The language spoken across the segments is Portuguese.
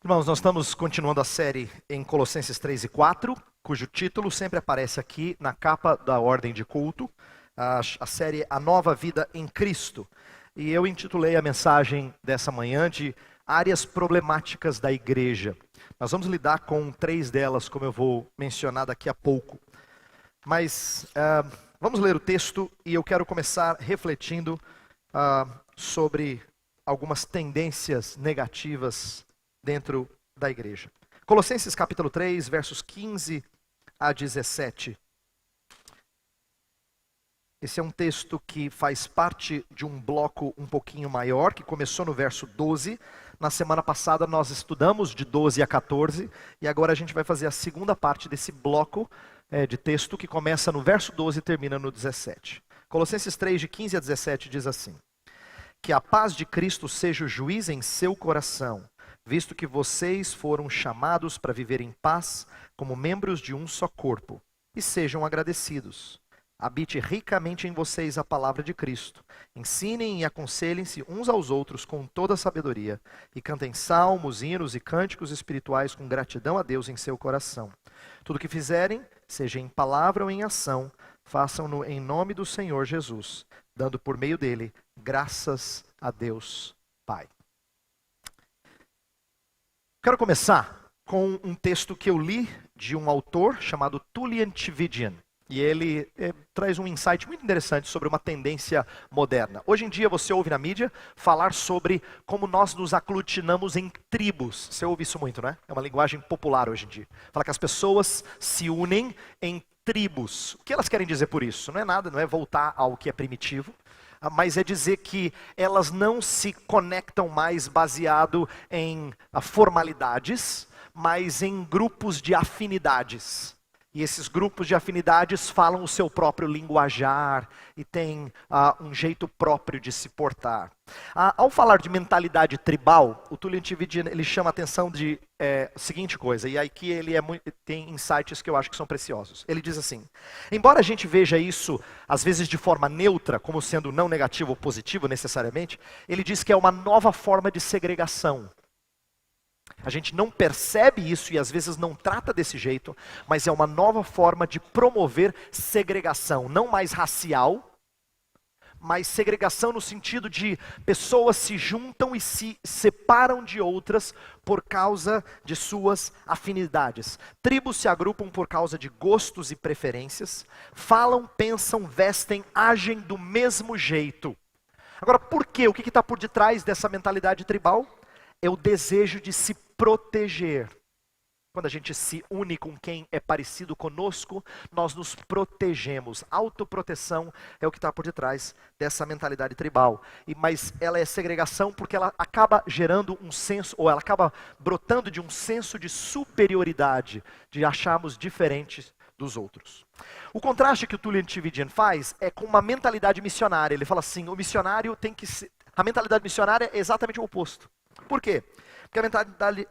Irmãos, nós estamos continuando a série em Colossenses 3 e 4, cujo título sempre aparece aqui na capa da ordem de culto. A série A Nova Vida em Cristo. E eu intitulei a mensagem dessa manhã de Áreas Problemáticas da Igreja. Nós vamos lidar com 3 delas, como eu vou mencionar daqui a pouco. Mas vamos ler o texto e eu quero começar refletindo sobre algumas tendências negativas dentro da igreja. Colossenses capítulo 3, versos 15 a 17. Esse é um texto que faz parte de um bloco um pouquinho maior, que começou no verso 12. Na semana passada nós estudamos de 12 a 14, e agora a gente vai fazer a segunda parte desse bloco de texto, que começa no verso 12 e termina no 17. Colossenses 3, de 15 a 17, diz assim: Que a paz de Cristo seja o juiz em seu coração, visto que vocês foram chamados para viver em paz como membros de um só corpo, e sejam agradecidos. Habite ricamente em vocês a palavra de Cristo. Ensinem e aconselhem-se uns aos outros com toda a sabedoria, e cantem salmos, hinos e cânticos espirituais com gratidão a Deus em seu coração. Tudo o que fizerem, seja em palavra ou em ação, façam-no em nome do Senhor Jesus, dando por meio dele graças a Deus Pai. Quero começar com um texto que eu li de um autor chamado Tullian Tchividjian. E ele traz um insight muito interessante sobre uma tendência moderna. Hoje em dia você ouve na mídia falar sobre como nós nos aglutinamos em tribos. Você ouve isso muito, né? É uma linguagem popular hoje em dia. Fala que as pessoas se unem em tribos. O que elas querem dizer por isso? Não é nada, não é voltar ao que é primitivo, mas é dizer que elas não se conectam mais baseado em formalidades, mas em grupos de afinidades. E esses grupos de afinidades falam o seu próprio linguajar e têm um jeito próprio de se portar. Ao falar de mentalidade tribal, o Tullian Tchividjian ele chama a atenção de seguinte coisa, e aqui ele tem insights que eu acho que são preciosos. Ele diz assim: embora a gente veja isso, às vezes de forma neutra, como sendo não negativo ou positivo necessariamente, ele diz que é uma nova forma de segregação. A gente não percebe isso e às vezes não trata desse jeito, mas é uma nova forma de promover segregação, não mais racial, mas segregação no sentido de pessoas se juntam e se separam de outras por causa de suas afinidades. Tribos se agrupam por causa de gostos e preferências, falam, pensam, vestem, agem do mesmo jeito. Agora, por quê? O que está por detrás dessa mentalidade tribal? É o desejo de se proteger. Quando a gente se une com quem é parecido conosco, nós nos protegemos. Autoproteção é o que está por detrás dessa mentalidade tribal. Mas ela é segregação porque ela acaba gerando um senso, ou ela acaba brotando de um senso de superioridade, de acharmos diferentes dos outros. O contraste que o Tullian Tchividjian faz é com uma mentalidade missionária. Ele fala assim, o missionário tem que ser... A mentalidade missionária é exatamente o oposto. Por quê? Porque a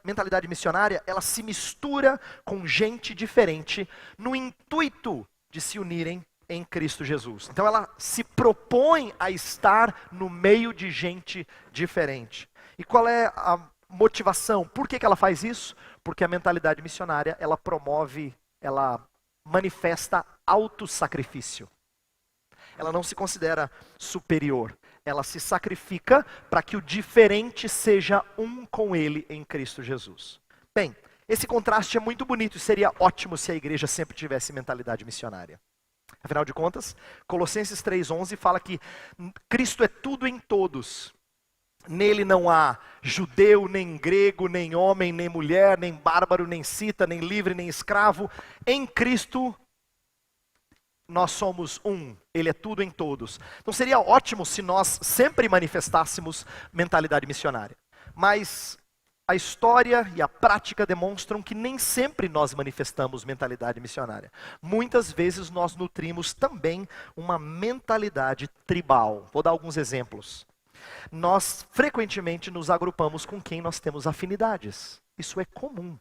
mentalidade missionária, ela se mistura com gente diferente no intuito de se unirem em Cristo Jesus. Então ela se propõe a estar no meio de gente diferente. E qual é a motivação? Por que ela faz isso? Porque a mentalidade missionária, ela promove, ela manifesta autossacrifício. Ela não se considera superior. Ela se sacrifica para que o diferente seja um com ele em Cristo Jesus. Bem, esse contraste é muito bonito e seria ótimo se a igreja sempre tivesse mentalidade missionária. Afinal de contas, Colossenses 3,11 fala que Cristo é tudo em todos. Nele não há judeu, nem grego, nem homem, nem mulher, nem bárbaro, nem cita, nem livre, nem escravo. Em Cristo nós somos um, ele é tudo em todos. Então seria ótimo se nós sempre manifestássemos mentalidade missionária. Mas a história e a prática demonstram que nem sempre nós manifestamos mentalidade missionária. Muitas vezes nós nutrimos também uma mentalidade tribal. Vou dar alguns exemplos. Nós frequentemente nos agrupamos com quem nós temos afinidades. Isso é comum.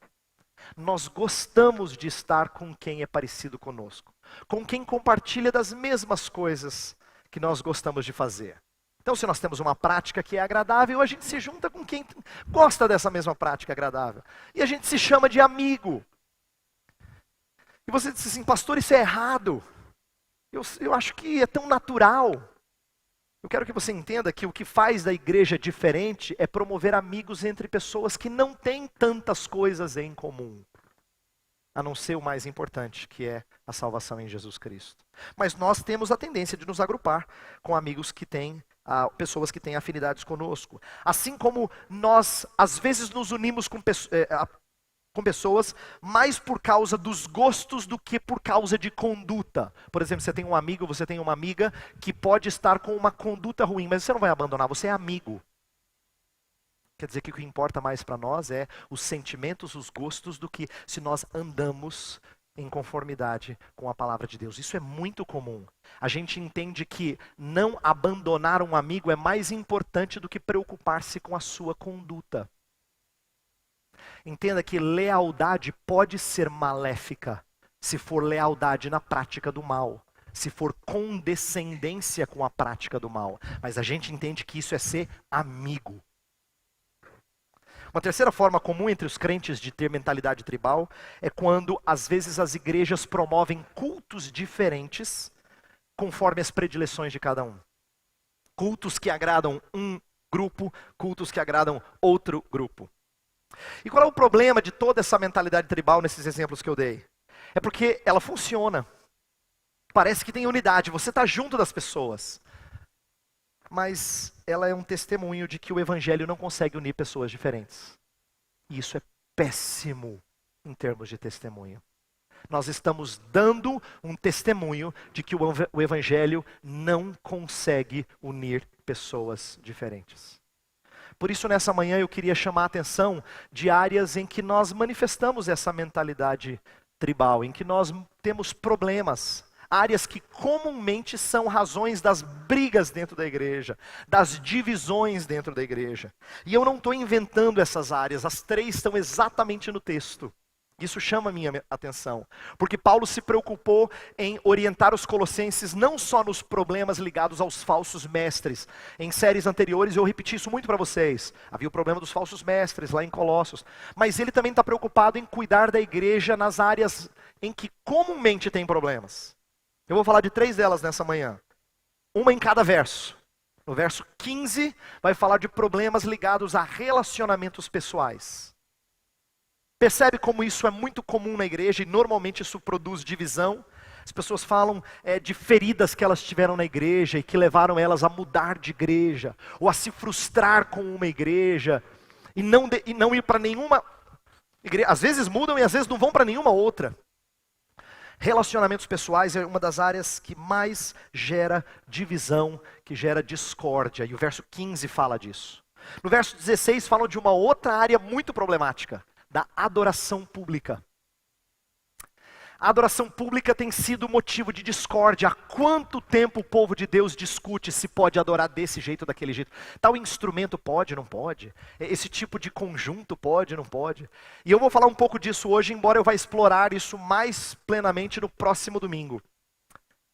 Nós gostamos de estar com quem é parecido conosco, com quem compartilha das mesmas coisas que nós gostamos de fazer. Então, se nós temos uma prática que é agradável, a gente se junta com quem gosta dessa mesma prática agradável. E a gente se chama de amigo. E você diz assim, pastor, isso é errado. Eu acho que é tão natural. Eu quero que você entenda que o que faz da igreja diferente é promover amigos entre pessoas que não têm tantas coisas em comum, a não ser o mais importante, que é a salvação em Jesus Cristo. Mas nós temos a tendência de nos agrupar com amigos que têm, pessoas que têm afinidades conosco. Assim como nós, às vezes, nos unimos com pessoas mais por causa dos gostos do que por causa de conduta. Por exemplo, você tem um amigo, você tem uma amiga que pode estar com uma conduta ruim, mas você não vai abandonar, você é amigo. Quer dizer que o que importa mais para nós é os sentimentos, os gostos, do que se nós andamos em conformidade com a palavra de Deus. Isso é muito comum. A gente entende que não abandonar um amigo é mais importante do que preocupar-se com a sua conduta. Entenda que lealdade pode ser maléfica se for lealdade na prática do mal, se for condescendência com a prática do mal. Mas a gente entende que isso é ser amigo. Uma terceira forma comum entre os crentes de ter mentalidade tribal é quando, às vezes, as igrejas promovem cultos diferentes conforme as predileções de cada um. Cultos que agradam um grupo, cultos que agradam outro grupo. E qual é o problema de toda essa mentalidade tribal nesses exemplos que eu dei? É porque ela funciona. Parece que tem unidade, você está junto das pessoas. Mas ela é um testemunho de que o evangelho não consegue unir pessoas diferentes. E isso é péssimo em termos de testemunho. Nós estamos dando um testemunho de que o evangelho não consegue unir pessoas diferentes. Por isso, nessa manhã, eu queria chamar a atenção de áreas em que nós manifestamos essa mentalidade tribal, em que nós temos problemas. Áreas que comumente são razões das brigas dentro da igreja, das divisões dentro da igreja. E eu não estou inventando essas áreas, as três estão exatamente no texto. Isso chama a minha atenção, porque Paulo se preocupou em orientar os colossenses não só nos problemas ligados aos falsos mestres. Em séries anteriores eu repeti isso muito para vocês. Havia o problema dos falsos mestres lá em Colossos. Mas ele também está preocupado em cuidar da igreja nas áreas em que comumente tem problemas. Eu vou falar de 3 delas nessa manhã. Uma em cada verso. No verso 15 vai falar de problemas ligados a relacionamentos pessoais. Percebe como isso é muito comum na igreja e normalmente isso produz divisão? As pessoas falam de feridas que elas tiveram na igreja e que levaram elas a mudar de igreja, ou a se frustrar com uma igreja, e não ir para nenhuma igreja. Às vezes mudam e às vezes não vão para nenhuma outra. Relacionamentos pessoais é uma das áreas que mais gera divisão, que gera discórdia, e o verso 15 fala disso. No verso 16 fala de uma outra área muito problemática, da adoração pública. A adoração pública tem sido motivo de discórdia. Há quanto tempo o povo de Deus discute se pode adorar desse jeito ou daquele jeito? Tal instrumento pode, não pode? Esse tipo de conjunto pode, não pode? E eu vou falar um pouco disso hoje, embora eu vá explorar isso mais plenamente no próximo domingo.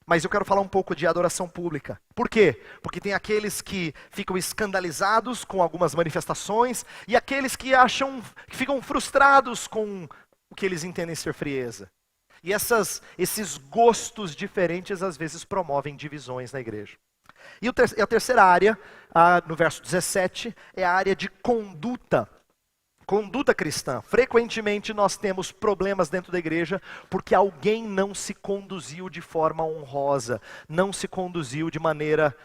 Mas eu quero falar um pouco de adoração pública. Por quê? Porque tem aqueles que ficam escandalizados com algumas manifestações e aqueles que que ficam frustrados com o que eles entendem ser frieza. E esses gostos diferentes às vezes promovem divisões na igreja. E a terceira área, no verso 17, é a área de conduta. Conduta cristã. Frequentemente nós temos problemas dentro da igreja porque alguém não se conduziu de forma honrosa, não se conduziu de maneira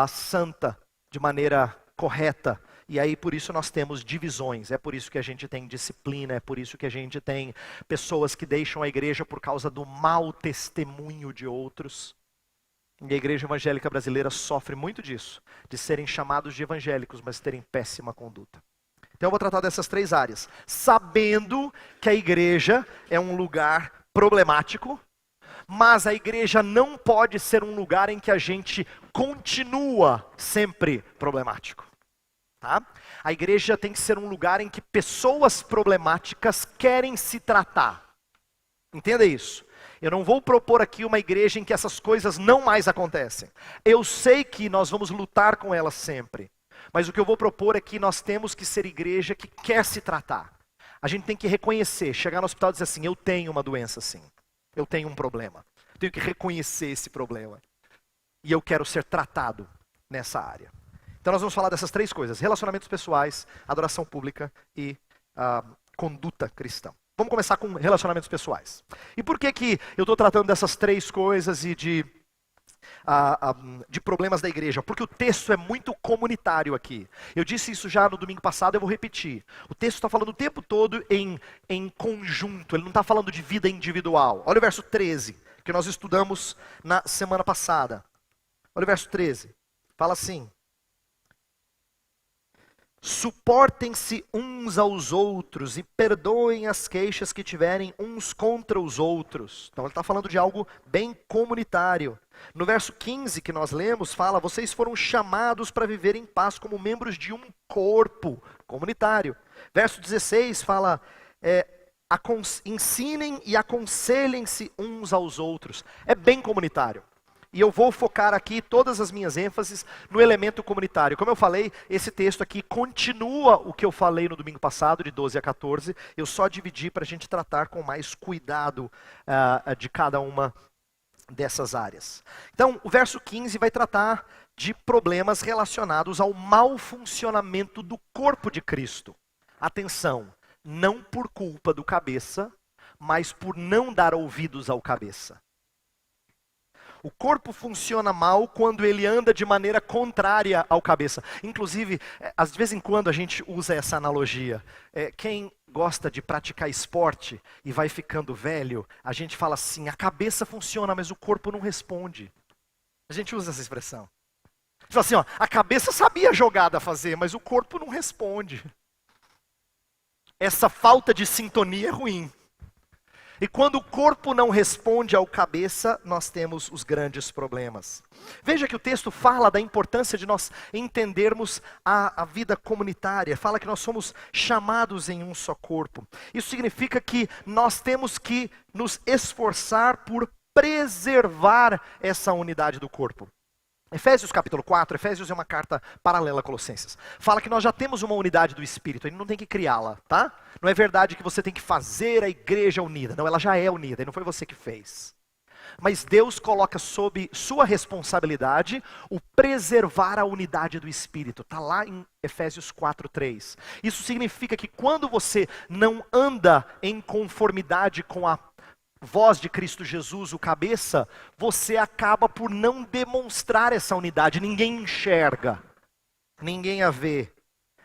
santa, de maneira correta. E aí por isso nós temos divisões, é por isso que a gente tem disciplina, é por isso que a gente tem pessoas que deixam a igreja por causa do mau testemunho de outros. E a igreja evangélica brasileira sofre muito disso, de serem chamados de evangélicos, mas terem péssima conduta. Então eu vou tratar dessas 3 áreas, sabendo que a igreja é um lugar problemático, mas a igreja não pode ser um lugar em que a gente continua sempre problemático. Tá? A igreja tem que ser um lugar em que pessoas problemáticas querem se tratar. Entenda isso. Eu não vou propor aqui uma igreja em que essas coisas não mais acontecem. Eu sei que nós vamos lutar com elas sempre. Mas o que eu vou propor é que nós temos que ser igreja que quer se tratar. A gente tem que reconhecer, chegar no hospital e dizer assim, eu tenho uma doença assim. Eu tenho um problema. Tenho que reconhecer esse problema. E eu quero ser tratado nessa área. Então nós vamos falar dessas três coisas. Relacionamentos pessoais, adoração pública e conduta cristã. Vamos começar com relacionamentos pessoais. E por que eu estou tratando dessas três coisas e de problemas da igreja? Porque o texto é muito comunitário aqui. Eu disse isso já no domingo passado, eu vou repetir. O texto está falando o tempo todo em conjunto, ele não está falando de vida individual. Olha o verso 13, que nós estudamos na semana passada. Olha o verso 13. Fala assim: suportem-se uns aos outros e perdoem as queixas que tiverem uns contra os outros. Então ele está falando de algo bem comunitário. No verso 15 que nós lemos, fala: vocês foram chamados para viver em paz como membros de um corpo comunitário. Verso 16 fala: ensinem e aconselhem-se uns aos outros. É bem comunitário. E eu vou focar aqui todas as minhas ênfases no elemento comunitário. Como eu falei, esse texto aqui continua o que eu falei no domingo passado, de 12 a 14. Eu só dividi para a gente tratar com mais cuidado de cada uma dessas áreas. Então, o verso 15 vai tratar de problemas relacionados ao mau funcionamento do corpo de Cristo. Atenção, não por culpa do cabeça, mas por não dar ouvidos ao cabeça. O corpo funciona mal quando ele anda de maneira contrária ao cabeça. Inclusive, de vez em quando a gente usa essa analogia. Quem gosta de praticar esporte e vai ficando velho, a gente fala assim, a cabeça funciona, mas o corpo não responde. A gente usa essa expressão. A gente fala assim, a cabeça sabia a jogada fazer, mas o corpo não responde. Essa falta de sintonia é ruim. E quando o corpo não responde ao cabeça, nós temos os grandes problemas. Veja que o texto fala da importância de nós entendermos a vida comunitária. Fala que nós somos chamados em um só corpo. Isso significa que nós temos que nos esforçar por preservar essa unidade do corpo. Efésios capítulo 4, Efésios é uma carta paralela a Colossenses. Fala que nós já temos uma unidade do Espírito, a gente não tem que criá-la, tá? Não é verdade que você tem que fazer a igreja unida, não, ela já é unida, e não foi você que fez. Mas Deus coloca sob sua responsabilidade o preservar a unidade do Espírito. Está lá em Efésios 4:3. Isso significa que quando você não anda em conformidade com a voz de Cristo Jesus, o cabeça, você acaba por não demonstrar essa unidade. Ninguém enxerga, ninguém a vê.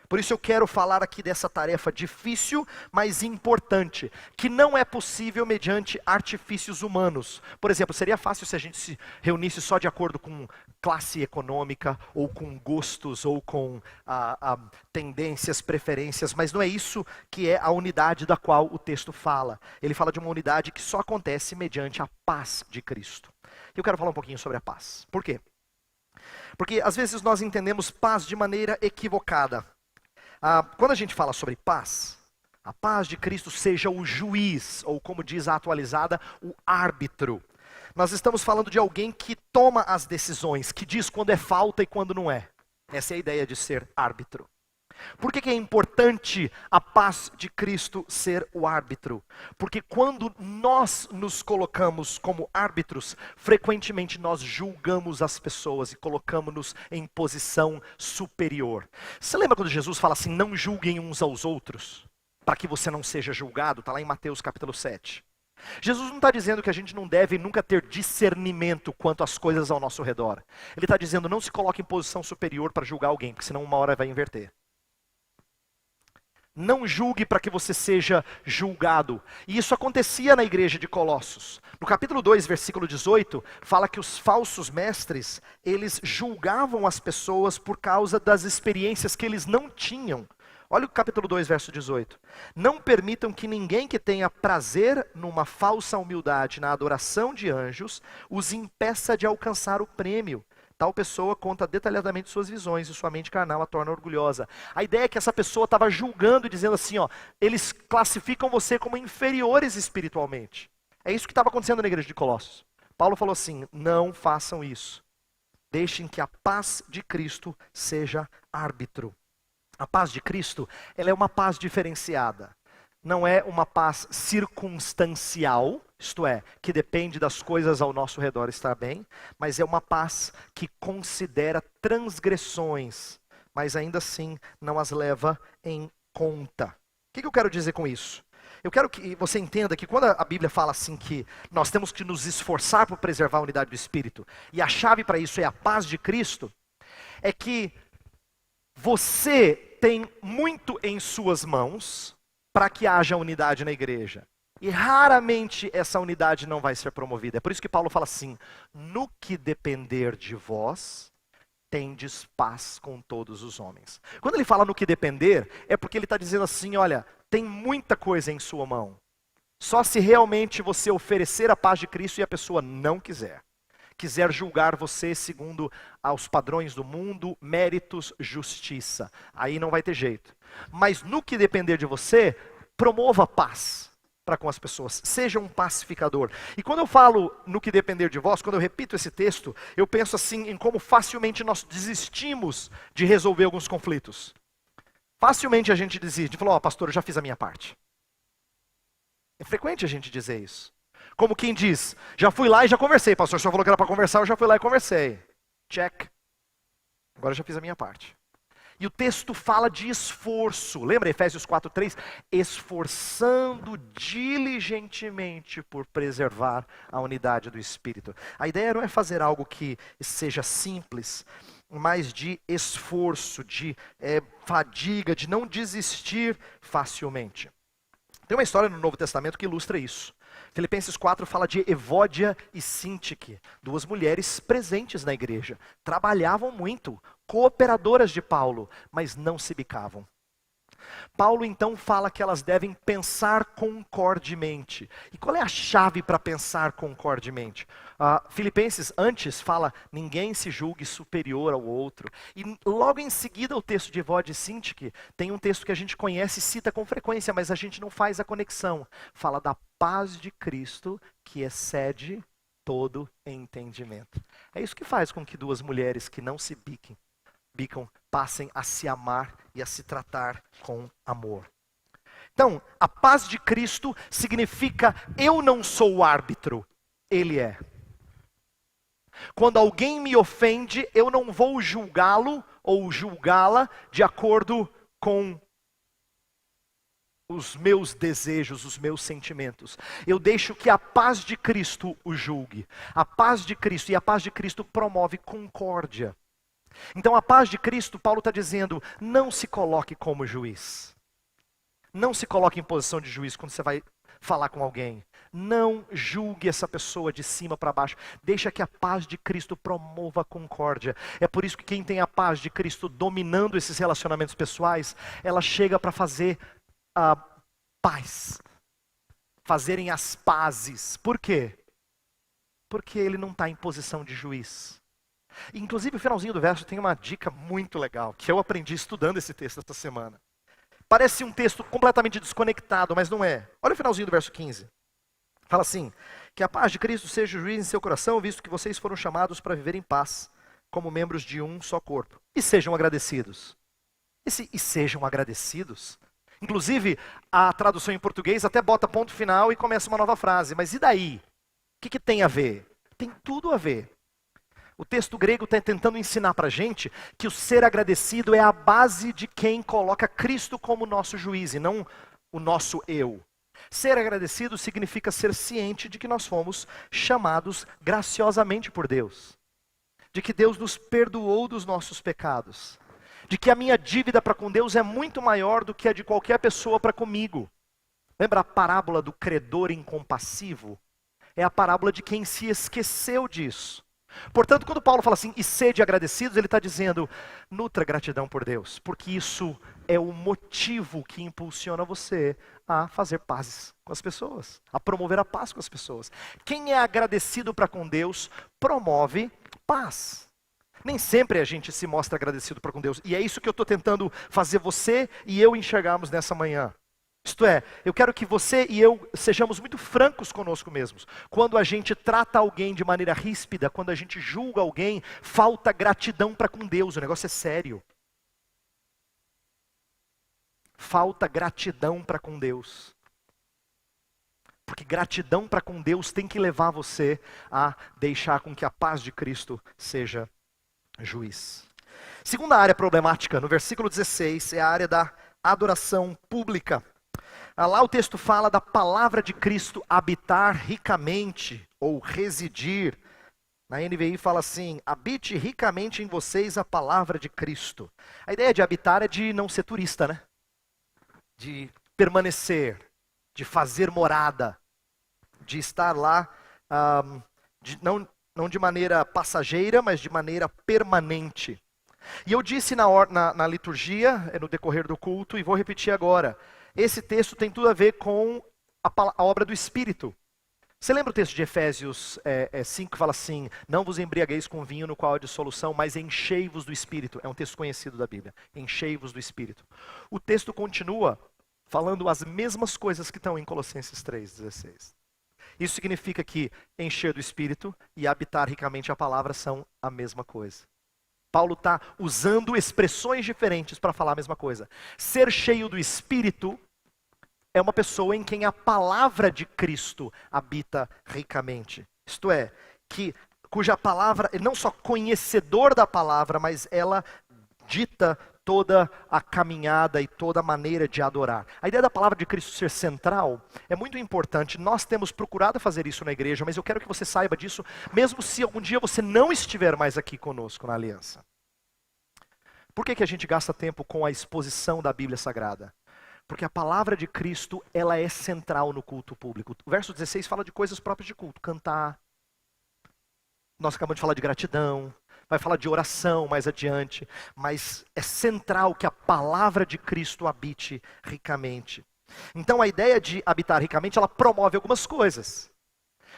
Por isso eu quero falar aqui dessa tarefa difícil, mas importante, que não é possível mediante artifícios humanos. Por exemplo, seria fácil se a gente se reunisse só de acordo com classe econômica, ou com gostos, ou com tendências, preferências, mas não é isso que é a unidade da qual o texto fala. Ele fala de uma unidade que só acontece mediante a paz de Cristo. Eu quero falar um pouquinho sobre a paz. Por quê? Porque às vezes nós entendemos paz de maneira equivocada. Quando a gente fala sobre paz, a paz de Cristo seja o juiz, ou como diz a atualizada, o árbitro. Nós estamos falando de alguém que toma as decisões, que diz quando é falta e quando não é. Essa é a ideia de ser árbitro. Por que é importante a paz de Cristo ser o árbitro? Porque quando nós nos colocamos como árbitros, frequentemente nós julgamos as pessoas e colocamos-nos em posição superior. Você lembra quando Jesus fala assim, não julguem uns aos outros, para que você não seja julgado? Está lá em Mateus capítulo 7. Jesus não está dizendo que a gente não deve nunca ter discernimento quanto às coisas ao nosso redor. Ele está dizendo, não se coloque em posição superior para julgar alguém, porque senão uma hora vai inverter. Não julgue para que você seja julgado. E isso acontecia na igreja de Colossos. No capítulo 2, versículo 18, fala que os falsos mestres, eles julgavam as pessoas por causa das experiências que eles não tinham. Olha o capítulo 2, verso 18. Não permitam que ninguém que tenha prazer numa falsa humildade na adoração de anjos, os impeça de alcançar o prêmio. Tal pessoa conta detalhadamente suas visões e sua mente carnal a torna orgulhosa. A ideia é que essa pessoa estava julgando e dizendo assim, eles classificam você como inferiores espiritualmente. É isso que estava acontecendo na igreja de Colossos. Paulo falou assim: não façam isso. Deixem que a paz de Cristo seja árbitro. A paz de Cristo, ela é uma paz diferenciada. Não é uma paz circunstancial, isto é, que depende das coisas ao nosso redor estar bem, mas é uma paz que considera transgressões, mas ainda assim não as leva em conta. O que eu quero dizer com isso? Eu quero que você entenda que quando a Bíblia fala assim que nós temos que nos esforçar por preservar a unidade do Espírito, e a chave para isso é a paz de Cristo, é que você tem muito em suas mãos para que haja unidade na igreja. E raramente essa unidade não vai ser promovida. É por isso que Paulo fala assim: no que depender de vós, tendes paz com todos os homens. Quando ele fala no que depender, é porque ele está dizendo assim: olha, tem muita coisa em sua mão. Só se realmente você oferecer a paz de Cristo e a pessoa não quiser julgar você segundo aos padrões do mundo, méritos, justiça. Aí não vai ter jeito. Mas no que depender de você, promova paz para com as pessoas. Seja um pacificador. E quando eu falo no que depender de vós, quando eu repito esse texto, eu penso assim em como facilmente nós desistimos de resolver alguns conflitos. Facilmente a gente desiste. Falou: ó, pastor, eu já fiz a minha parte. É frequente a gente dizer isso. Como quem diz: já fui lá e já conversei, pastor, o senhor falou que era para conversar, eu já fui lá e conversei. Check. Agora eu já fiz a minha parte. E o texto fala de esforço. Lembra Efésios 4:3? Esforçando diligentemente por preservar a unidade do Espírito. A ideia não é fazer algo que seja simples, mas de esforço, de fadiga, de não desistir facilmente. Tem uma história no Novo Testamento que ilustra isso. Filipenses 4 fala de Evódia e Sintique, duas mulheres presentes na igreja. Trabalhavam muito, cooperadoras de Paulo, mas não se bicavam. Paulo então fala que elas devem pensar concordemente. E qual é a chave para pensar concordemente? Filipenses antes fala: ninguém se julgue superior ao outro. E logo em seguida o texto de Evódia e Sintique tem um texto que a gente conhece e cita com frequência, mas a gente não faz a conexão. Fala da paz de Cristo que excede todo entendimento. É isso que faz com que duas mulheres que não se bicam passem a se amar e a se tratar com amor. Então, a paz de Cristo significa: eu não sou o árbitro, Ele é. Quando alguém me ofende, eu não vou julgá-lo ou julgá-la de acordo com os meus desejos, os meus sentimentos. Eu deixo que a paz de Cristo o julgue. A paz de Cristo, e a paz de Cristo promove concórdia. Então a paz de Cristo, Paulo está dizendo: não se coloque como juiz. Não se coloque em posição de juiz quando você vai falar com alguém. Não julgue essa pessoa de cima para baixo. Deixa que a paz de Cristo promova a concórdia. É por isso que quem tem a paz de Cristo dominando esses relacionamentos pessoais, ela chega para fazer a paz. Fazerem as pazes. Por quê? Porque ele não está em posição de juiz. Inclusive o finalzinho do verso tem uma dica muito legal, que eu aprendi estudando esse texto esta semana. Parece um texto completamente desconectado, mas não é. Olha o finalzinho do verso 15. Fala assim: que a paz de Cristo seja o juiz em seu coração, visto que vocês foram chamados para viver em paz, como membros de um só corpo. E sejam agradecidos. E sejam agradecidos. Inclusive, a tradução em português até bota ponto final e começa uma nova frase. Mas e daí? O que tem a ver? Tem tudo a ver. O texto grego está tentando ensinar para a gente que o ser agradecido é a base de quem coloca Cristo como nosso juiz e não o nosso eu. Ser agradecido significa ser ciente de que nós fomos chamados graciosamente por Deus. De que Deus nos perdoou dos nossos pecados. De que a minha dívida para com Deus é muito maior do que a de qualquer pessoa para comigo. Lembra a parábola do credor incompassivo? É a parábola de quem se esqueceu disso. Portanto, quando Paulo fala assim: e sede agradecidos, ele está dizendo: nutra gratidão por Deus, porque isso é o motivo que impulsiona você a fazer pazes com as pessoas, a promover a paz com as pessoas. Quem é agradecido para com Deus, promove paz. Nem sempre a gente se mostra agradecido para com Deus, e é isso que eu estou tentando fazer você e eu enxergarmos nessa manhã. Isto é, eu quero que você e eu sejamos muito francos conosco mesmos. Quando a gente trata alguém de maneira ríspida, quando a gente julga alguém, falta gratidão para com Deus, o negócio é sério. Falta gratidão para com Deus. Porque gratidão para com Deus tem que levar você a deixar com que a paz de Cristo seja juiz. Segunda área problemática, no versículo 16, é a área da adoração pública. Lá o texto fala da palavra de Cristo habitar ricamente, ou residir. Na NVI fala assim, habite ricamente em vocês a palavra de Cristo. A ideia de habitar é de não ser turista, né? De permanecer, de fazer morada, de estar lá, não de maneira passageira, mas de maneira permanente. E eu disse na liturgia, no decorrer do culto, e vou repetir agora, esse texto tem tudo a ver com a obra do Espírito. Você lembra o texto de Efésios 5 que fala assim, não vos embriagueis com vinho no qual há dissolução, mas enchei-vos do Espírito. É um texto conhecido da Bíblia, enchei-vos do Espírito. O texto continua falando as mesmas coisas que estão em Colossenses 3,16. Isso significa que encher do Espírito e habitar ricamente a palavra são a mesma coisa. Paulo está usando expressões diferentes para falar a mesma coisa. Ser cheio do Espírito é uma pessoa em quem a palavra de Cristo habita ricamente. Isto é, cuja palavra, não só conhecedor da palavra, mas ela dita toda a caminhada e toda a maneira de adorar. A ideia da palavra de Cristo ser central é muito importante. Nós temos procurado fazer isso na igreja, mas eu quero que você saiba disso, mesmo se algum dia você não estiver mais aqui conosco na aliança. Por que a gente gasta tempo com a exposição da Bíblia Sagrada? Porque a palavra de Cristo, ela é central no culto público. O verso 16 fala de coisas próprias de culto, cantar. Nós acabamos de falar de gratidão, vai falar de oração mais adiante, mas é central que a palavra de Cristo habite ricamente. Então a ideia de habitar ricamente, ela promove algumas coisas.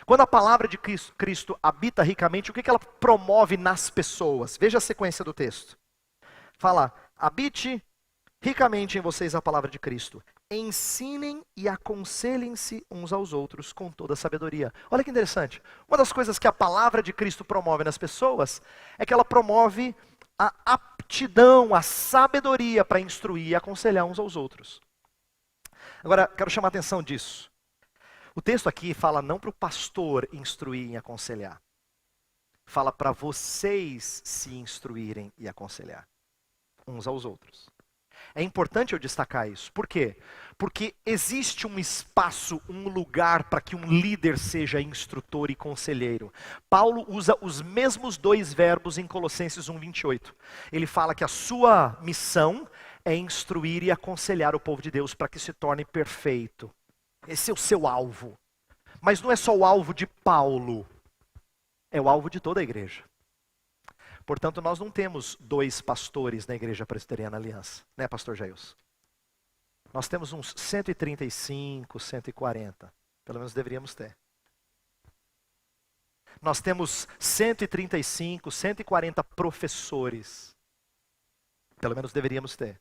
Quando a palavra de Cristo habita ricamente, o que ela promove nas pessoas? Veja a sequência do texto. Fala, habite ricamente em vocês a palavra de Cristo. Ensinem e aconselhem-se uns aos outros com toda a sabedoria. Olha que interessante. Uma das coisas que a palavra de Cristo promove nas pessoas é que ela promove a aptidão, a sabedoria para instruir e aconselhar uns aos outros. Agora, quero chamar a atenção disso. O texto aqui fala não para o pastor instruir e aconselhar. Fala para vocês se instruírem e aconselhar uns aos outros. É importante eu destacar isso. Por quê? Porque existe um espaço, um lugar para que um líder seja instrutor e conselheiro. Paulo usa os mesmos dois verbos em Colossenses 1:28. Ele fala que a sua missão é instruir e aconselhar o povo de Deus para que se torne perfeito. Esse é o seu alvo. Mas não é só o alvo de Paulo, é o alvo de toda a igreja. Portanto, nós não temos dois pastores na Igreja Presbiteriana Aliança, né, pastor Jailson? Nós temos uns 135, 140, pelo menos deveríamos ter. Nós temos 135, 140 professores, pelo menos deveríamos ter.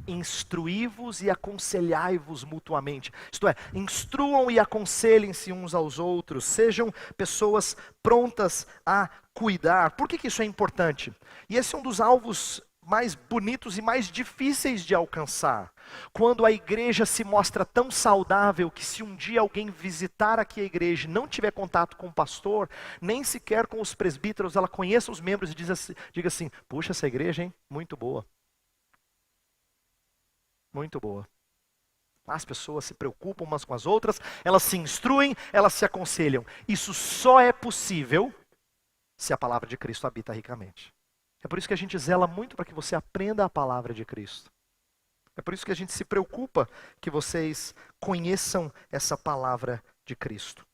Instruí-vos e aconselhai-vos mutuamente. Isto é, instruam e aconselhem-se uns aos outros. Sejam pessoas prontas a cuidar. Por que isso é importante? E esse é um dos alvos mais bonitos e mais difíceis de alcançar. Quando a igreja se mostra tão saudável que se um dia alguém visitar aqui a igreja e não tiver contato com o pastor, nem sequer com os presbíteros, ela conheça os membros e diga assim, puxa, essa igreja, hein? Muito boa. Muito boa. As pessoas se preocupam umas com as outras, elas se instruem, elas se aconselham. Isso só é possível se a palavra de Cristo habita ricamente. É por isso que a gente zela muito para que você aprenda a palavra de Cristo. É por isso que a gente se preocupa que vocês conheçam essa palavra de Cristo.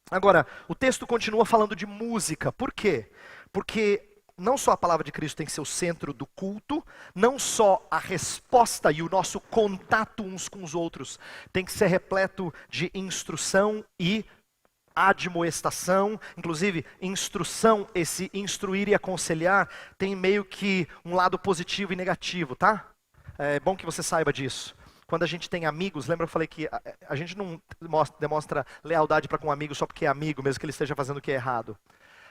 Agora, o texto continua falando de música. Por quê? Porque não só a palavra de Cristo tem que ser o centro do culto, não só a resposta e o nosso contato uns com os outros tem que ser repleto de instrução e admoestação. Inclusive, instrução, esse instruir e aconselhar, tem meio que um lado positivo e negativo, tá? É bom que você saiba disso. Quando a gente tem amigos, lembra eu falei que a gente não demonstra lealdade para com um amigo só porque é amigo, mesmo que ele esteja fazendo o que é errado.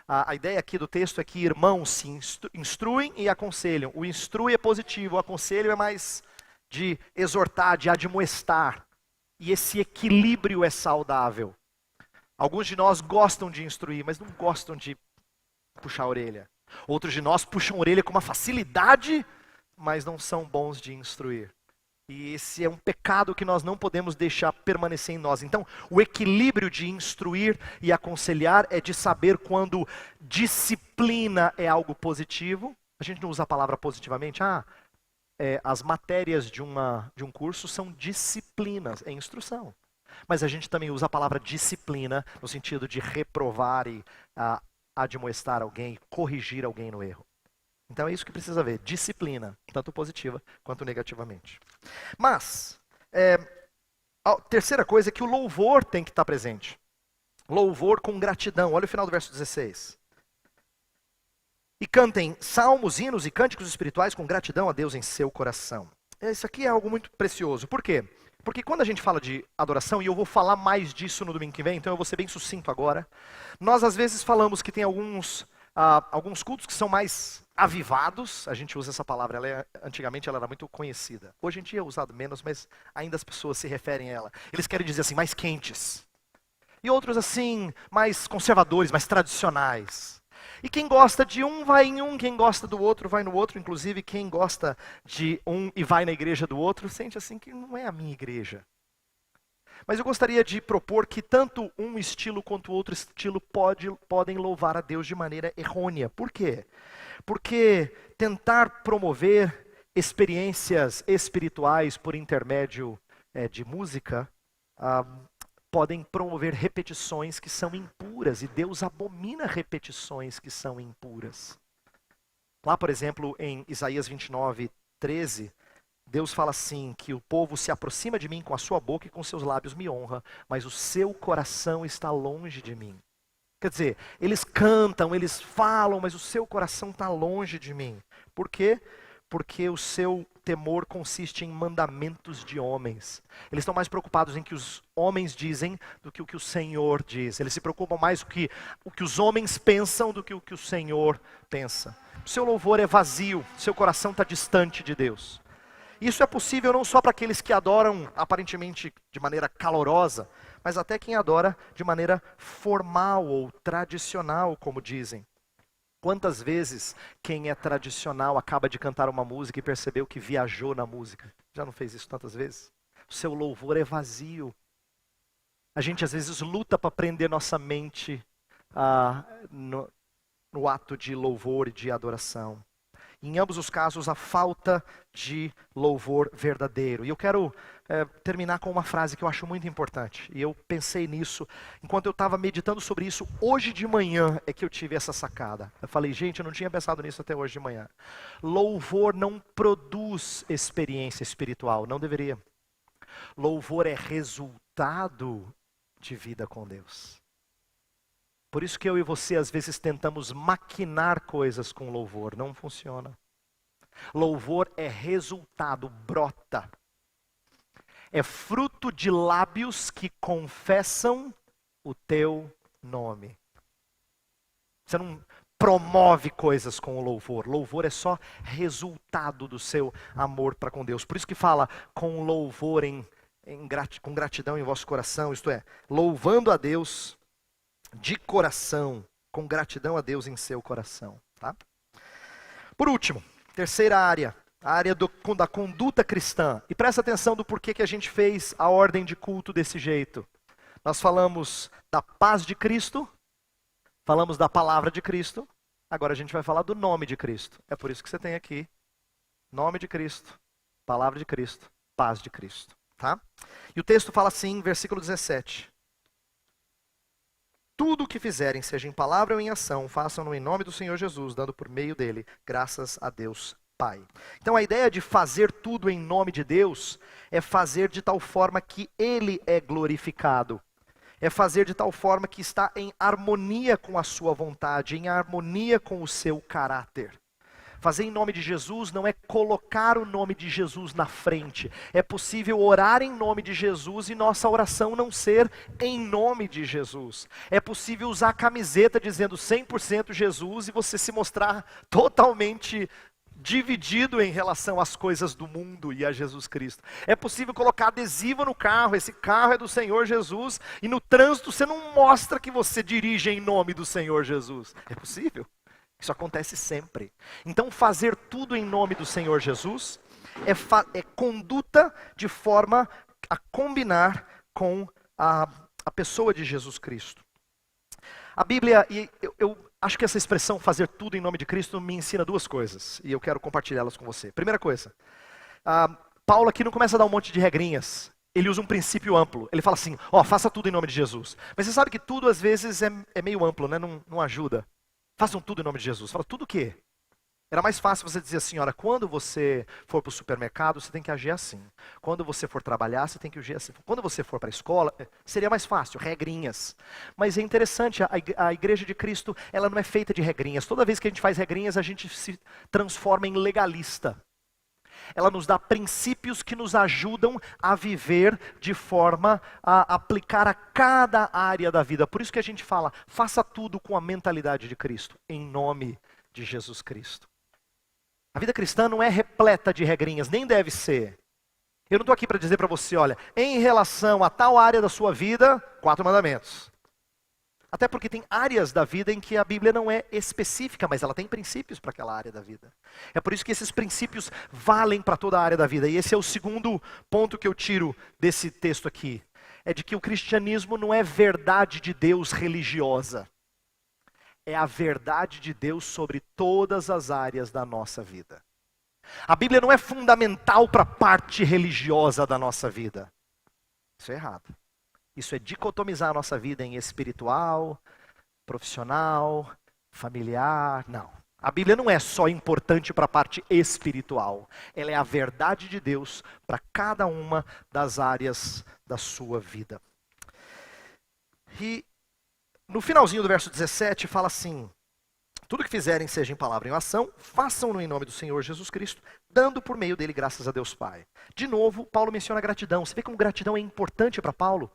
A ideia aqui do texto é que irmãos se instruem e aconselham. O instrui é positivo, o aconselho é mais de exortar, de admoestar. E esse equilíbrio é saudável. Alguns de nós gostam de instruir, mas não gostam de puxar a orelha. Outros de nós puxam a orelha com uma facilidade, mas não são bons de instruir. E esse é um pecado que nós não podemos deixar permanecer em nós. Então, o equilíbrio de instruir e aconselhar é de saber quando disciplina é algo positivo. A gente não usa a palavra positivamente. As matérias de um curso são disciplinas, é instrução. Mas a gente também usa a palavra disciplina no sentido de reprovar e admoestar alguém, corrigir alguém no erro. Então é isso que precisa ver, disciplina, tanto positiva quanto negativamente. Mas, a terceira coisa é que o louvor tem que estar presente. Louvor com gratidão, olha o final do verso 16. E cantem salmos, hinos e cânticos espirituais com gratidão a Deus em seu coração. Isso aqui é algo muito precioso, por quê? Porque quando a gente fala de adoração, e eu vou falar mais disso no domingo que vem, então eu vou ser bem sucinto agora. Nós às vezes falamos que tem alguns cultos que são mais avivados, a gente usa essa palavra, antigamente ela era muito conhecida. Hoje em dia é usado menos, mas ainda as pessoas se referem a ela. Eles querem dizer assim, mais quentes. E outros assim, mais conservadores, mais tradicionais. E quem gosta de um vai em um, quem gosta do outro vai no outro. Inclusive quem gosta de um e vai na igreja do outro, sente assim que não é a minha igreja. Mas eu gostaria de propor que tanto um estilo quanto o outro estilo podem louvar a Deus de maneira errônea. Por quê? Porque tentar promover experiências espirituais por intermédio de música podem promover repetições que são impuras. E Deus abomina repetições que são impuras. Lá, por exemplo, em Isaías 29, 13... Deus fala assim, que o povo se aproxima de mim com a sua boca e com seus lábios me honra, mas o seu coração está longe de mim. Quer dizer, eles cantam, eles falam, mas o seu coração está longe de mim. Por quê? Porque o seu temor consiste em mandamentos de homens. Eles estão mais preocupados em que os homens dizem do que o que o Senhor diz. Eles se preocupam mais com o que os homens pensam do que o que o Senhor pensa. O seu louvor é vazio, seu coração está distante de Deus. Isso é possível não só para aqueles que adoram aparentemente de maneira calorosa, mas até quem adora de maneira formal ou tradicional, como dizem. Quantas vezes quem é tradicional acaba de cantar uma música e percebeu que viajou na música? Já não fez isso tantas vezes? O seu louvor é vazio. A gente às vezes luta para prender nossa mente no ato de louvor e de adoração. Em ambos os casos, a falta de louvor verdadeiro. E eu quero terminar com uma frase que eu acho muito importante. E eu pensei nisso, enquanto eu estava meditando sobre isso, hoje de manhã é que eu tive essa sacada. Eu falei, gente, eu não tinha pensado nisso até hoje de manhã. Louvor não produz experiência espiritual, não deveria. Louvor é resultado de vida com Deus. Por isso que eu e você às vezes tentamos maquinar coisas com louvor, não funciona. Louvor é resultado, brota. É fruto de lábios que confessam o teu nome. Você não promove coisas com o louvor. Louvor é só resultado do seu amor para com Deus. Por isso que fala com louvor com gratidão em vosso coração, isto é, louvando a Deus de coração, com gratidão a Deus em seu coração. Tá? Por último, terceira área, a área da conduta cristã. E presta atenção do porquê que a gente fez a ordem de culto desse jeito. Nós falamos da paz de Cristo, falamos da palavra de Cristo, agora a gente vai falar do nome de Cristo. É por isso que você tem aqui, nome de Cristo, palavra de Cristo, paz de Cristo. Tá? E o texto fala assim, versículo 17. Tudo o que fizerem, seja em palavra ou em ação, façam-no em nome do Senhor Jesus, dando por meio dele graças a Deus Pai. Então a ideia de fazer tudo em nome de Deus é fazer de tal forma que ele é glorificado. É fazer de tal forma que está em harmonia com a sua vontade, em harmonia com o seu caráter. Fazer em nome de Jesus não é colocar o nome de Jesus na frente. É possível orar em nome de Jesus e nossa oração não ser em nome de Jesus. É possível usar a camiseta dizendo 100% Jesus e você se mostrar totalmente dividido em relação às coisas do mundo e a Jesus Cristo. É possível colocar adesivo no carro, esse carro é do Senhor Jesus, e no trânsito você não mostra que você dirige em nome do Senhor Jesus. É possível. Isso acontece sempre. Então fazer tudo em nome do Senhor Jesus é conduta de forma a combinar com a pessoa de Jesus Cristo. A Bíblia, e eu acho que essa expressão fazer tudo em nome de Cristo me ensina duas coisas, e eu quero compartilhá-las com você. Primeira coisa, Paulo aqui não começa a dar um monte de regrinhas, ele usa um princípio amplo. Ele fala assim, faça tudo em nome de Jesus. Mas você sabe que tudo às vezes é meio amplo, né? Não ajuda. Façam tudo em nome de Jesus. Fala, tudo o quê? Era mais fácil você dizer assim, olha, quando você for para o supermercado, você tem que agir assim. Quando você for trabalhar, você tem que agir assim. Quando você for para a escola, seria mais fácil, regrinhas. Mas é interessante, a Igreja de Cristo, ela não é feita de regrinhas. Toda vez que a gente faz regrinhas, a gente se transforma em legalista. Ela nos dá princípios que nos ajudam a viver de forma a aplicar a cada área da vida. Por isso que a gente fala, faça tudo com a mentalidade de Cristo, em nome de Jesus Cristo. A vida cristã não é repleta de regrinhas, nem deve ser. Eu não estou aqui para dizer para você, olha, em relação a tal área da sua vida, 4 mandamentos. Até porque tem áreas da vida em que a Bíblia não é específica, mas ela tem princípios para aquela área da vida. É por isso que esses princípios valem para toda a área da vida. E esse é o segundo ponto que eu tiro desse texto aqui. É de que o cristianismo não é verdade de Deus religiosa. É a verdade de Deus sobre todas as áreas da nossa vida. A Bíblia não é fundamental para a parte religiosa da nossa vida. Isso é errado. Isso é dicotomizar a nossa vida em espiritual, profissional, familiar. Não. A Bíblia não é só importante para a parte espiritual. Ela é a verdade de Deus para cada uma das áreas da sua vida. E no finalzinho do verso 17 fala assim, tudo que fizerem, seja em palavra ou em ação, façam-no em nome do Senhor Jesus Cristo, dando por meio dele graças a Deus Pai. De novo, Paulo menciona a gratidão. Você vê como gratidão é importante para Paulo?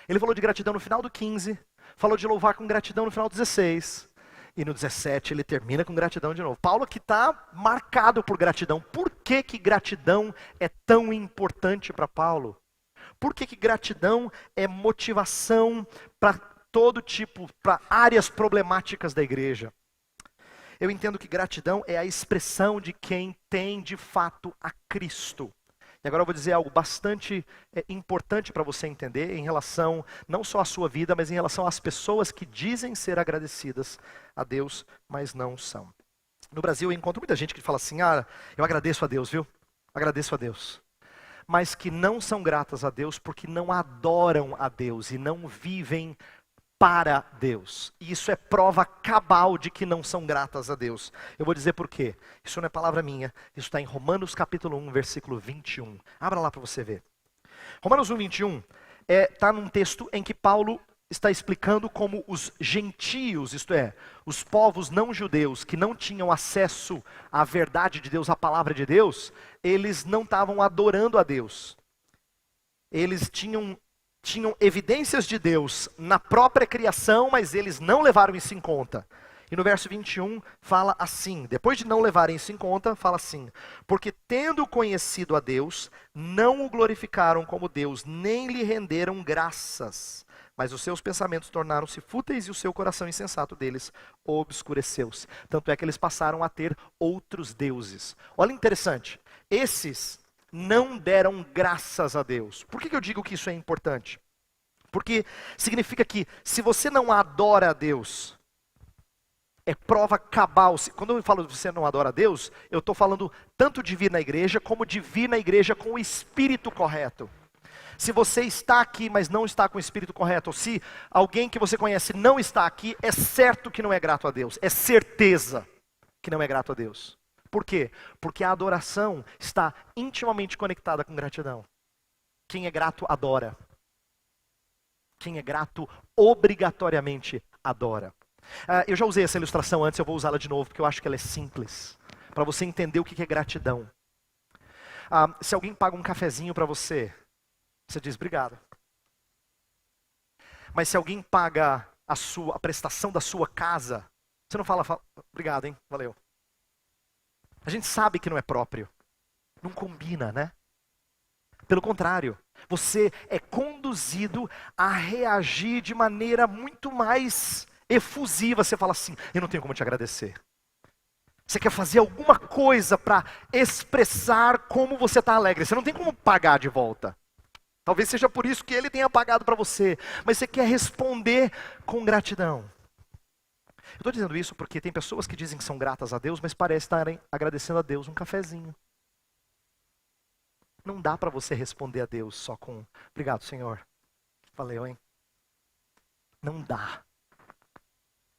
Ele falou de gratidão no final do 15, falou de louvar com gratidão no final do 16, e no 17 ele termina com gratidão de novo. Paulo aqui está marcado por gratidão. Por que que gratidão é tão importante para Paulo? Por que que gratidão é motivação para todo tipo, para áreas problemáticas da igreja? Eu entendo que gratidão é a expressão de quem tem de fato a Cristo. E agora eu vou dizer algo bastante importante para você entender em relação não só à sua vida, mas em relação às pessoas que dizem ser agradecidas a Deus, mas não são. No Brasil eu encontro muita gente que fala assim, eu agradeço a Deus, viu? Agradeço a Deus. Mas que não são gratas a Deus porque não adoram a Deus e não vivem para Deus. E isso é prova cabal de que não são gratas a Deus. Eu vou dizer por quê. Isso não é palavra minha. Isso está em Romanos capítulo 1, versículo 21. Abra lá para você ver. Romanos 1, 21 está num texto em que Paulo está explicando como os gentios, isto é, os povos não judeus que não tinham acesso à verdade de Deus, à palavra de Deus, eles não estavam adorando a Deus. Eles tinham evidências de Deus na própria criação, mas eles não levaram isso em conta. E no verso 21 fala assim, depois de não levarem isso em conta, fala assim, porque tendo conhecido a Deus, não o glorificaram como Deus, nem lhe renderam graças, mas os seus pensamentos tornaram-se fúteis e o seu coração insensato deles obscureceu-se. Tanto é que eles passaram a ter outros deuses. Olha interessante, esses não deram graças a Deus. Por que eu digo que isso é importante? Porque significa que se você não adora a Deus, é prova cabal. Quando eu falo que você não adora a Deus, eu estou falando tanto de vir na igreja, como de vir na igreja com o espírito correto. Se você está aqui, mas não está com o espírito correto, ou se alguém que você conhece não está aqui, é certo que não é grato a Deus. É certeza que não é grato a Deus. Por quê? Porque a adoração está intimamente conectada com gratidão. Quem é grato, adora. Quem é grato, obrigatoriamente adora. Eu já usei essa ilustração antes, eu vou usá-la de novo, porque eu acho que ela é simples. para você entender o que é gratidão. Se alguém paga um cafezinho para você, você diz obrigado. Mas se alguém paga a prestação da sua casa, você não fala obrigado, hein, valeu. A gente sabe que não é próprio. Não combina, né? Pelo contrário, você é conduzido a reagir de maneira muito mais efusiva. Você fala assim, eu não tenho como te agradecer. Você quer fazer alguma coisa para expressar como você está alegre. Você não tem como pagar de volta. Talvez seja por isso que ele tenha pagado para você. Mas você quer responder com gratidão. Eu estou dizendo isso porque tem pessoas que dizem que são gratas a Deus, mas parecem estarem agradecendo a Deus um cafezinho. Não dá para você responder a Deus só com obrigado, Senhor. Valeu, hein? Não dá.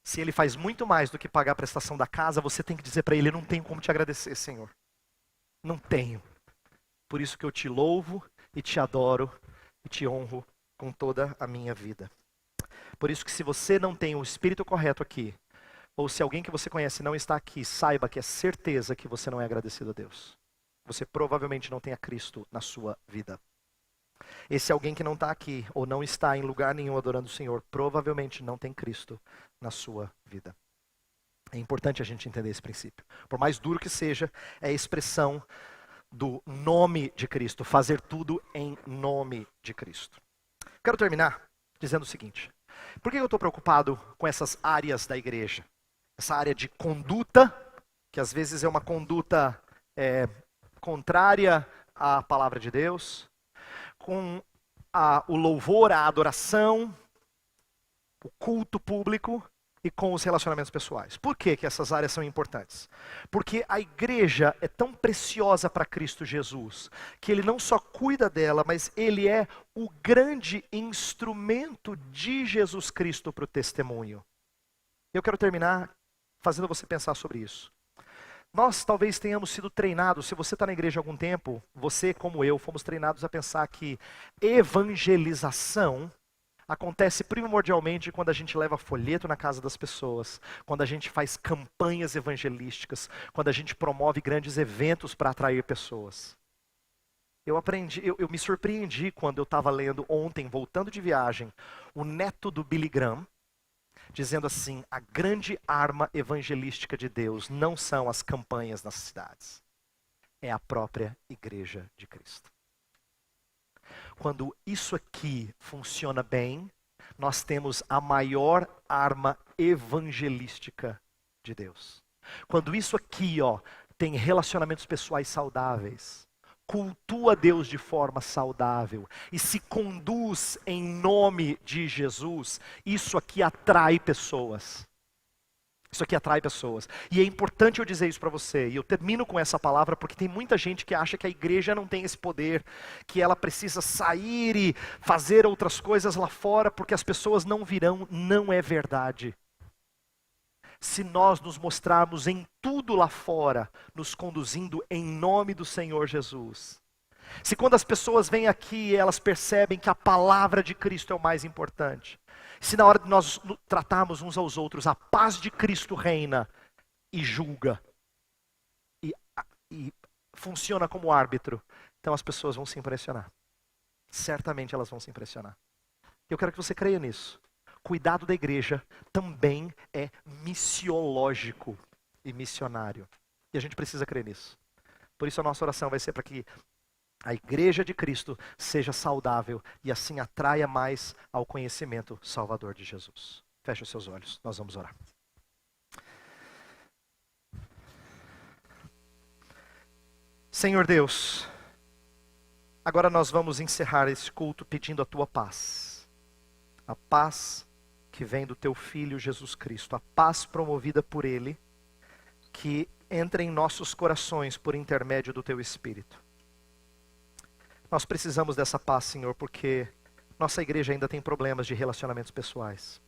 Se ele faz muito mais do que pagar a prestação da casa, você tem que dizer para ele, eu não tenho como te agradecer, Senhor. Não tenho. Por isso que eu te louvo e te adoro e te honro com toda a minha vida. Por isso que se você não tem o espírito correto aqui, ou se alguém que você conhece não está aqui, saiba que é certeza que você não é agradecido a Deus. Você provavelmente não tem a Cristo na sua vida. Esse alguém que não está aqui, ou não está em lugar nenhum adorando o Senhor, provavelmente não tem Cristo na sua vida. É importante a gente entender esse princípio. Por mais duro que seja, é a expressão do nome de Cristo. Fazer tudo em nome de Cristo. Quero terminar dizendo o seguinte. Por que eu estou preocupado com essas áreas da igreja? Essa área de conduta, que às vezes é uma conduta contrária à palavra de Deus, com o louvor, a adoração, o culto público e com os relacionamentos pessoais. Por que essas áreas são importantes? Porque a igreja é tão preciosa para Cristo Jesus, que Ele não só cuida dela, mas Ele é o grande instrumento de Jesus Cristo para o testemunho. Eu quero terminar fazendo você pensar sobre isso. Nós talvez tenhamos sido treinados, se você está na igreja há algum tempo, você como eu, fomos treinados a pensar que evangelização acontece primordialmente quando a gente leva folheto na casa das pessoas, quando a gente faz campanhas evangelísticas, quando a gente promove grandes eventos para atrair pessoas. Eu me surpreendi quando eu estava lendo ontem, voltando de viagem, o neto do Billy Graham, dizendo assim, a grande arma evangelística de Deus não são as campanhas nas cidades, é a própria igreja de Cristo. Quando isso aqui funciona bem, nós temos a maior arma evangelística de Deus. Quando isso aqui, tem relacionamentos pessoais saudáveis, cultua Deus de forma saudável e se conduz em nome de Jesus, isso aqui atrai pessoas. Isso aqui atrai pessoas. E é importante eu dizer isso para você. E eu termino com essa palavra porque tem muita gente que acha que a igreja não tem esse poder, que ela precisa sair e fazer outras coisas lá fora porque as pessoas não virão. Não é verdade. Se nós nos mostrarmos em tudo lá fora, nos conduzindo em nome do Senhor Jesus. Se quando as pessoas vêm aqui, elas percebem que a palavra de Cristo é o mais importante. Se na hora de nós tratarmos uns aos outros, a paz de Cristo reina e julga. E funciona como árbitro. Então as pessoas vão se impressionar. Certamente elas vão se impressionar. Eu quero que você creia nisso. Cuidado da igreja também é missiológico e missionário. E a gente precisa crer nisso. Por isso a nossa oração vai ser para que a igreja de Cristo seja saudável e assim atraia mais ao conhecimento salvador de Jesus. Feche os seus olhos, nós vamos orar. Senhor Deus, agora nós vamos encerrar esse culto pedindo a tua paz. A paz que vem do teu Filho Jesus Cristo, a paz promovida por Ele, que entra em nossos corações por intermédio do teu Espírito. Nós precisamos dessa paz, Senhor, porque nossa igreja ainda tem problemas de relacionamentos pessoais.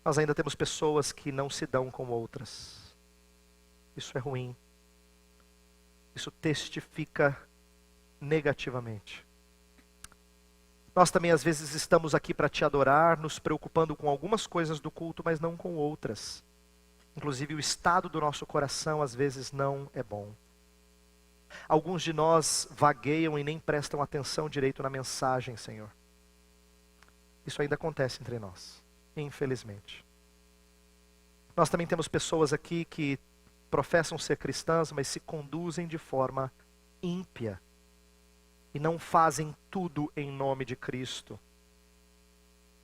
Nós ainda temos pessoas que não se dão com outras. Isso é ruim. Isso testifica negativamente. Nós também às vezes estamos aqui para te adorar, nos preocupando com algumas coisas do culto, mas não com outras. Inclusive o estado do nosso coração às vezes não é bom. Alguns de nós vagueiam e nem prestam atenção direito na mensagem, Senhor. Isso ainda acontece entre nós, infelizmente. Nós também temos pessoas aqui que professam ser cristãs, mas se conduzem de forma ímpia e não fazem tudo em nome de Cristo.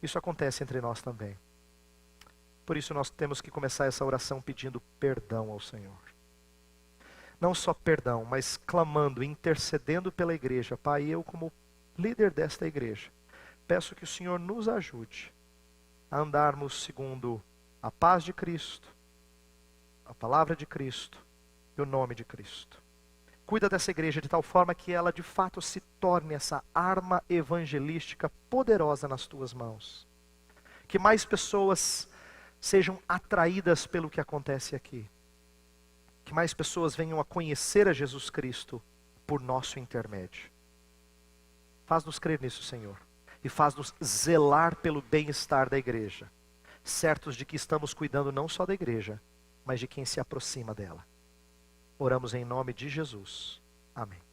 Isso acontece entre nós também. Por isso nós temos que começar essa oração pedindo perdão ao Senhor. Não só perdão, mas clamando, intercedendo pela igreja. Pai, eu como líder desta igreja, peço que o Senhor nos ajude a andarmos segundo a paz de Cristo, a palavra de Cristo e o nome de Cristo. Cuida dessa igreja de tal forma que ela de fato se torne essa arma evangelística poderosa nas tuas mãos. Que mais pessoas sejam atraídas pelo que acontece aqui. Que mais pessoas venham a conhecer a Jesus Cristo por nosso intermédio. Faz-nos crer nisso, Senhor. E faz-nos zelar pelo bem-estar da igreja. Certos de que estamos cuidando não só da igreja, mas de quem se aproxima dela. Oramos em nome de Jesus. Amém.